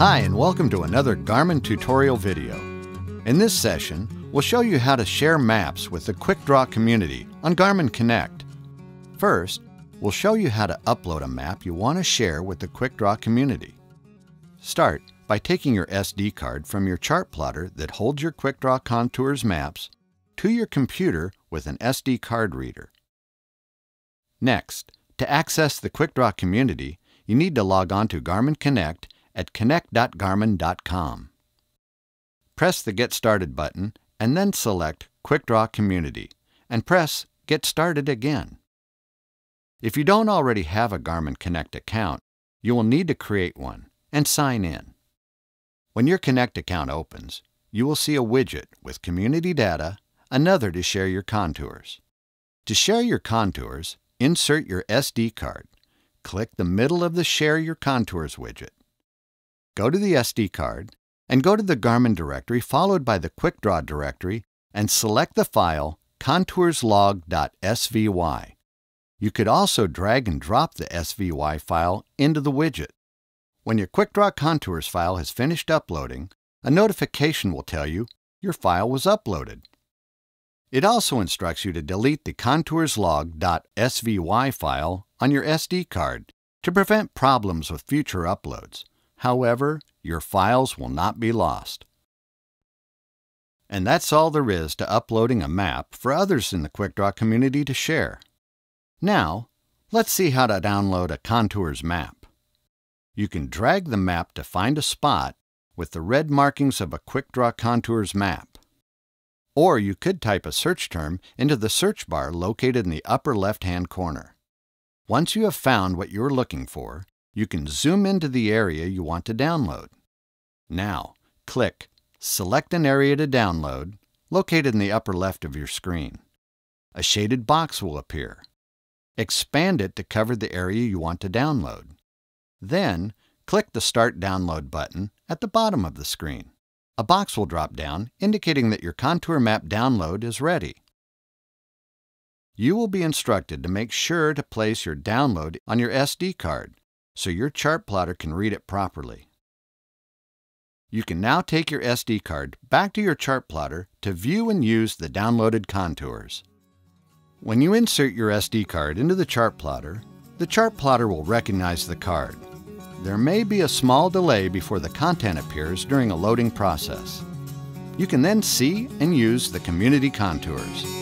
Hi, and welcome to another Garmin tutorial video. In this session, we'll show you how to share maps with the Quickdraw community on Garmin Connect. First, we'll show you how to upload a map you want to share with the Quickdraw community. Start by taking your SD card from your chart plotter that holds your Quickdraw Contours maps to your computer with an SD card reader. Next, to access the Quickdraw community, you need to log on to Garmin Connect at connect.garmin.com. Press the Get Started button and then select Quickdraw Community and press Get Started again. If you don't already have a Garmin Connect account, you will need to create one and sign in. When your Connect account opens, you will see a widget with community data, another to share your contours. To share your contours, insert your SD card. Click the middle of the Share Your Contours widget. Go to the SD card and go to the Garmin directory followed by the Quickdraw directory and select the file contourslog.svy. You could also drag and drop the SVY file into the widget. When your Quickdraw Contours file has finished uploading, a notification will tell you your file was uploaded. It also instructs you to delete the contourslog.svy file on your SD card to prevent problems with future uploads. However, your files will not be lost. And that's all there is to uploading a map for others in the Quickdraw community to share. Now, let's see how to download a Contours map. You can drag the map to find a spot with the red markings of a Quickdraw Contours map. Or you could type a search term into the search bar located in the upper left-hand corner. Once you have found what you're looking for, you can zoom into the area you want to download. Now, click Select an area to download, located in the upper left of your screen. A shaded box will appear. Expand it to cover the area you want to download. Then, click the Start Download button at the bottom of the screen. A box will drop down, indicating that your contour map download is ready. You will be instructed to make sure to place your download on your SD card so your chart plotter can read it properly. You can now take your SD card back to your chart plotter to view and use the downloaded contours. When you insert your SD card into the chart plotter will recognize the card. There may be a small delay before the content appears during a loading process. You can then see and use the community contours.